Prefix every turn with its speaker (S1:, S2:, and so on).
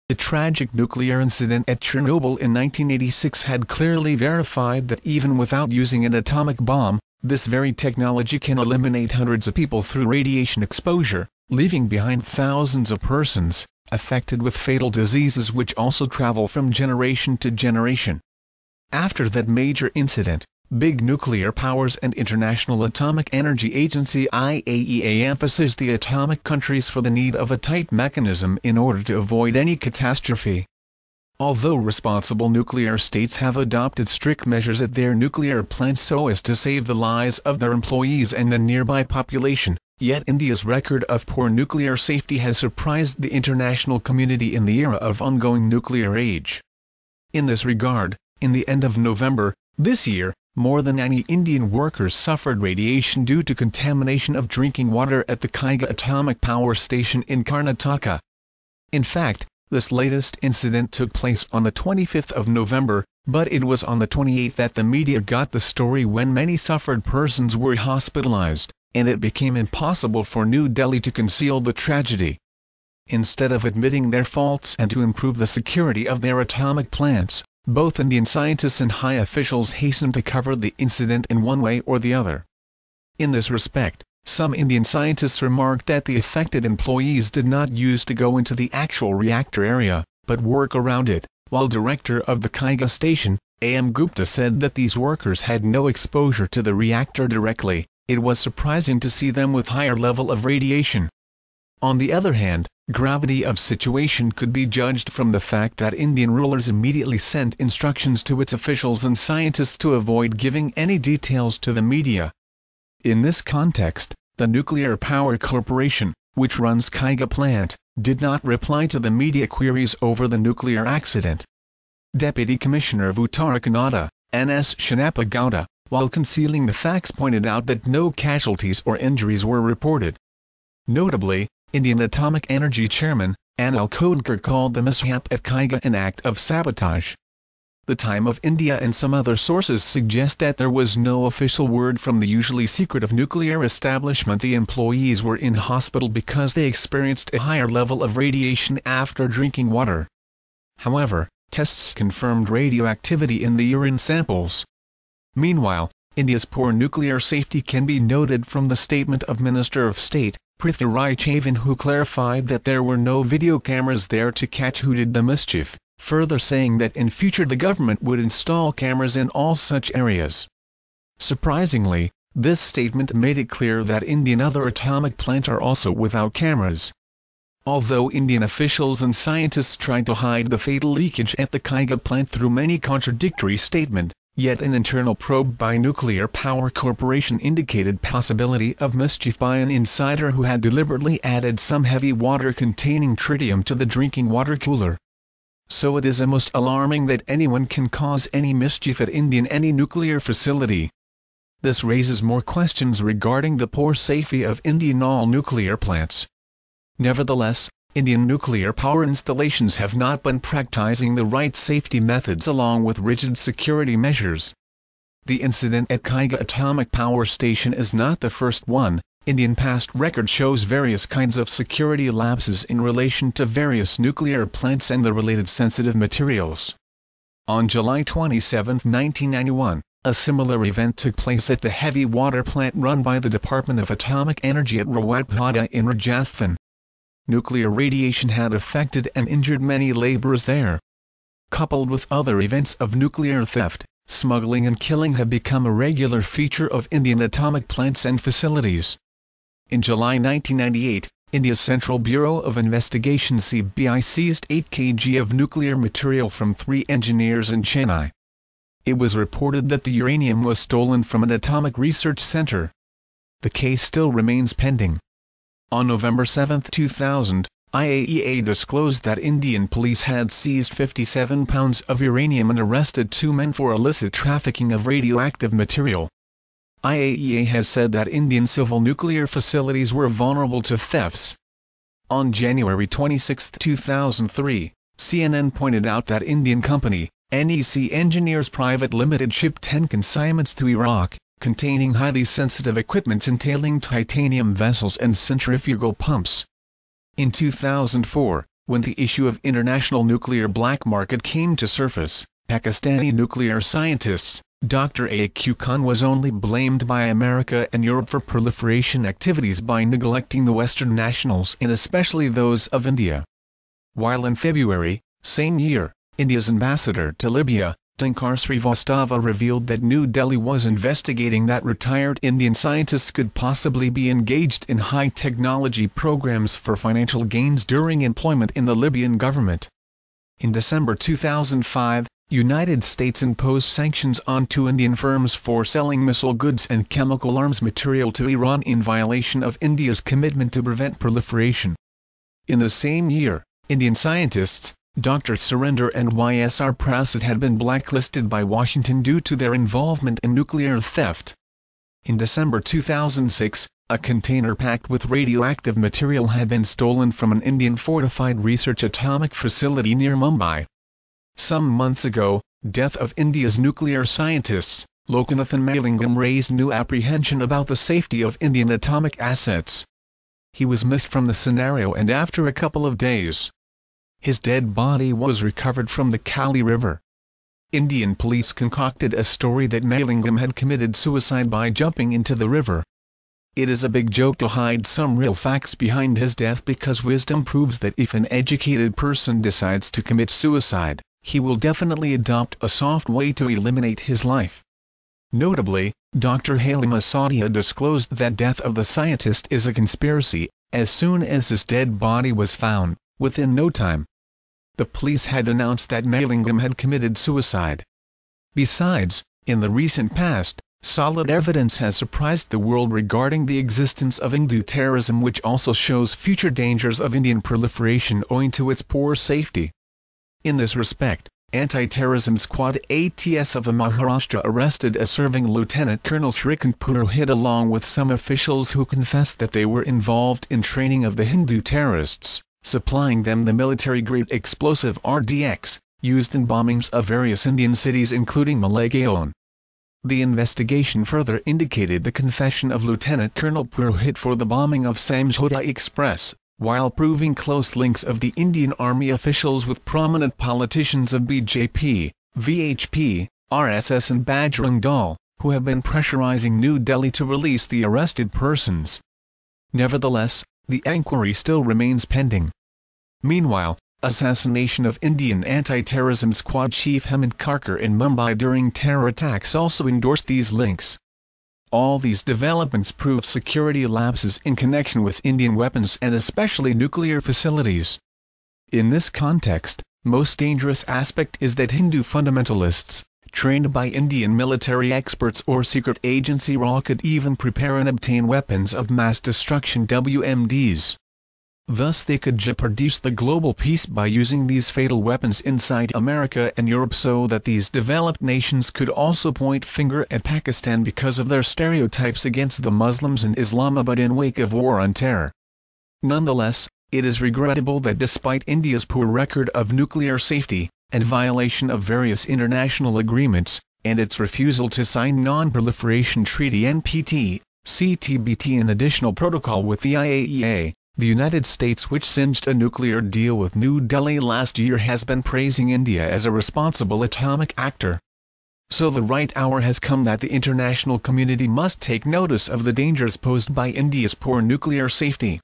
S1: The tragic nuclear incident at Chernobyl in 1986 had clearly verified that even without using an atomic bomb, this very technology can eliminate hundreds of people through radiation exposure, leaving behind thousands of persons affected with fatal diseases which also travel from generation to generation. After that major incident, big nuclear powers and International Atomic Energy Agency IAEA emphasized the atomic countries for the need of a tight mechanism in order to avoid any catastrophe. Although responsible nuclear states have adopted strict measures at their nuclear plants so as to save the lives of their employees and the nearby population, yet India's record of poor nuclear safety has surprised the international community in the era of ongoing nuclear age. In this regard, in the end of November this year, more than 90 Indian workers suffered radiation due to contamination of drinking water at the Kaiga Atomic Power Station in Karnataka. In fact, this latest incident took place on the 25th of November, but it was on the 28th that the media got the story when many suffered persons were hospitalized, and it became impossible for New Delhi to conceal the tragedy. Instead of admitting their faults and to improve the security of their atomic plants, both Indian scientists and high officials hastened to cover the incident in one way or the other. In this respect, some Indian scientists remarked that the affected employees did not use to go into the actual reactor area, but work around it, while director of the Kaiga station, A.M. Gupta said that these workers had no exposure to the reactor directly. It was surprising to see them with higher level of radiation. On the other hand, gravity of situation could be judged from the fact that Indian rulers immediately sent instructions to its officials and scientists to avoid giving any details to the media. In this context, the Nuclear Power Corporation, which runs Kaiga plant, did not reply to the media queries over the nuclear accident. Deputy Commissioner of Uttara Kannada, N.S. Shanappa Gowda, while concealing the facts pointed out that no casualties or injuries were reported. Notably, Indian Atomic Energy Chairman, Anil Kodkar called the mishap at Kaiga an act of sabotage. The Time of India and some other sources suggest that there was no official word from the usually secretive nuclear establishment the employees were in hospital because they experienced a higher level of radiation after drinking water. However, tests confirmed radioactivity in the urine samples. Meanwhile, India's poor nuclear safety can be noted from the statement of Minister of State, Prithviraj Chavan, who clarified that there were no video cameras there to catch who did the mischief, further saying that in future the government would install cameras in all such areas. Surprisingly, this statement made it clear that Indian other atomic plants are also without cameras. Although Indian officials and scientists tried to hide the fatal leakage at the Kaiga plant through many contradictory statements, yet an internal probe by Nuclear Power Corporation indicated possibility of mischief by an insider who had deliberately added some heavy water containing tritium to the drinking water cooler. So it is most alarming that anyone can cause any mischief at any nuclear facility. This raises more questions regarding the poor safety of Indian all-nuclear plants. Nevertheless, Indian nuclear power installations have not been practicing the right safety methods along with rigid security measures. The incident at Kaiga Atomic Power Station is not the first one. Indian past record shows various kinds of security lapses in relation to various nuclear plants and the related sensitive materials. On July 27, 1991, a similar event took place at the heavy water plant run by the Department of Atomic Energy at Rawatpada in Rajasthan. Nuclear radiation had affected and injured many laborers there. Coupled with other events of nuclear theft, smuggling and killing have become a regular feature of Indian atomic plants and facilities. In July 1998, India's Central Bureau of Investigation (CBI) seized 8 kg of nuclear material from 3 engineers in Chennai. It was reported that the uranium was stolen from an atomic research center. The case still remains pending. On November 7, 2000, IAEA disclosed that Indian police had seized 57 pounds of uranium and arrested 2 men for illicit trafficking of radioactive material. IAEA has said that Indian civil nuclear facilities were vulnerable to thefts. On January 26, 2003, CNN pointed out that Indian company, NEC Engineers Private Limited shipped 10 consignments to Iraq, containing highly sensitive equipment entailing titanium vessels and centrifugal pumps. In 2004, When the issue of international nuclear black market came to surface, Pakistani nuclear scientists, Dr. A.Q. Khan was only blamed by America and Europe for proliferation activities by neglecting the Western nationals and especially those of India. While in February, same year, India's ambassador to Libya, Dinkar Srivastava revealed that New Delhi was investigating that retired Indian scientists could possibly be engaged in high-technology programs for financial gains during employment in the Libyan government. In December 2005, United States imposed sanctions on 2 Indian firms for selling missile goods and chemical arms material to Iran in violation of India's commitment to prevent proliferation. In the same year, Indian scientists, Dr. Surinder and Y.S.R. Prasad had been blacklisted by Washington due to their involvement in nuclear theft. In December 2006, a container packed with radioactive material had been stolen from an Indian fortified research atomic facility near Mumbai. Some months ago, death of India's nuclear scientists, Lokanathan Malingam, raised new apprehension about the safety of Indian atomic assets. He was missed from the scenario and after a couple of days, his dead body was recovered from the Kali River. Indian police concocted a story that Malingam had committed suicide by jumping into the river. It is a big joke to hide some real facts behind his death because wisdom proves that if an educated person decides to commit suicide, he will definitely adopt a soft way to eliminate his life. Notably, Dr. Halima Saadia disclosed that death of the scientist is a conspiracy, as soon as his dead body was found. Within no time, the police had announced that Malingam had committed suicide. Besides, in the recent past, solid evidence has surprised the world regarding the existence of Hindu terrorism, which also shows future dangers of Indian proliferation owing to its poor safety. In this respect, Anti-Terrorism Squad ATS of Maharashtra arrested a serving Lieutenant Colonel Shrikant Purohit along with some officials who confessed that they were involved in training of the Hindu terrorists, supplying them the military-grade explosive RDX, used in bombings of various Indian cities including Malegaon. The investigation further indicated the confession of Lieutenant Colonel Purohit for the bombing of Samjhota Express, while proving close links of the Indian Army officials with prominent politicians of BJP, VHP, RSS and Bajrang Dal, who have been pressurizing New Delhi to release the arrested persons. Nevertheless, the inquiry still remains pending. Meanwhile, assassination of Indian Anti-Terrorism Squad Chief Hemant Karkar in Mumbai during terror attacks also endorsed these links. All these developments prove security lapses in connection with Indian weapons and especially nuclear facilities. In this context, most dangerous aspect is that Hindu fundamentalists, trained by Indian military experts or secret agency RAW, could even prepare and obtain weapons of mass destruction WMDs. Thus they could jeopardize the global peace by using these fatal weapons inside America and Europe, so that these developed nations could also point finger at Pakistan because of their stereotypes against the Muslims in Islamabad in wake of war on terror. Nonetheless, it is regrettable that despite India's poor record of nuclear safety, and violation of various international agreements, and its refusal to sign Non-Proliferation Treaty NPT, CTBT and Additional Protocol with the IAEA, the United States, which cinched a nuclear deal with New Delhi last year, has been praising India as a responsible atomic actor. So the right hour has come that the international community must take notice of the dangers posed by India's poor nuclear safety.